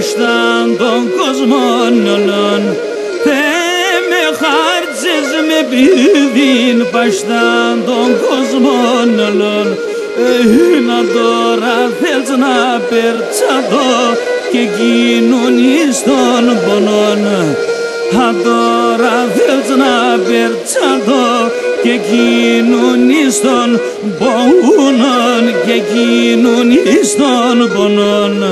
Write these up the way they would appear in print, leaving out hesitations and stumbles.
πաշταν τον κόσμον όλων. Θεέ με χάρτισες με πηδήν πաշταν τον κόσμον όλων. Να τώρα θέλεις να περτσαδώ και κοινωνείς των πονών. Τώρα θέλεις να περτσαδώ και κοινωνείς των πονών και κοινωνείς των πονών.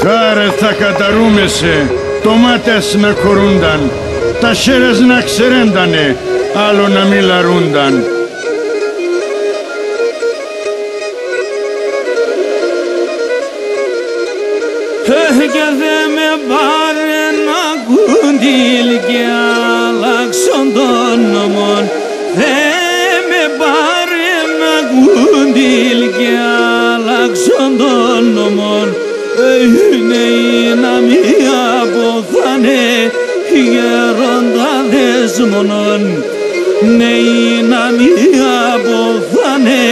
Χάρε θα καταρούμεσαι, το μάτες να χωρούνταν, τα σέρες να ξερέντανε, άλλο να μη λαρούνταν. Και δε με πάρε ένα κουντήλ και αλλάξον τον νόμον. Δε με πάρε ένα κουντήλ και αλλάξον τον νόμον. Είναι να μη αποθάνε γεροντάδες μόνον. Ναι, να μη αποθάνε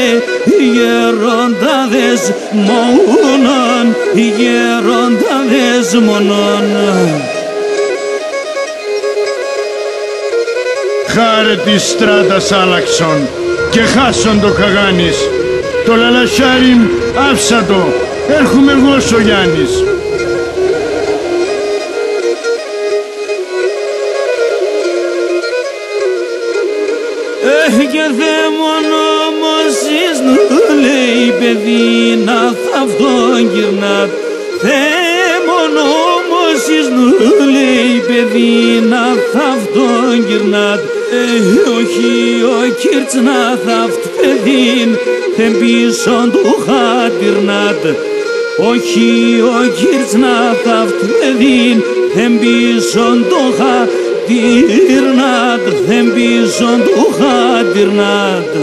γεροντάδες μόνον, γεροντάδες μόνον. Χάρε της στράτας άλλαξον και χάσον το καγάνης. Το λαλασιάριν άφσα το, έρχομαι εγώ ο Γιάννης. Και δε μόνο όμως εις νου λέει παιδί να θαυτόν γυρνάτ. Δε μόνο όμως εις νου λέει παιδί να θαυτόν γυρνάτ. Όχι ο κύρτς να θαυτ παιδίν θεν πίσον του χατυρνάτ. Όχι ο κύρτς να θαυτ παιδίν θεν πίσον του χατυρνάτ. Θεν πίσον του χατυρνάτ.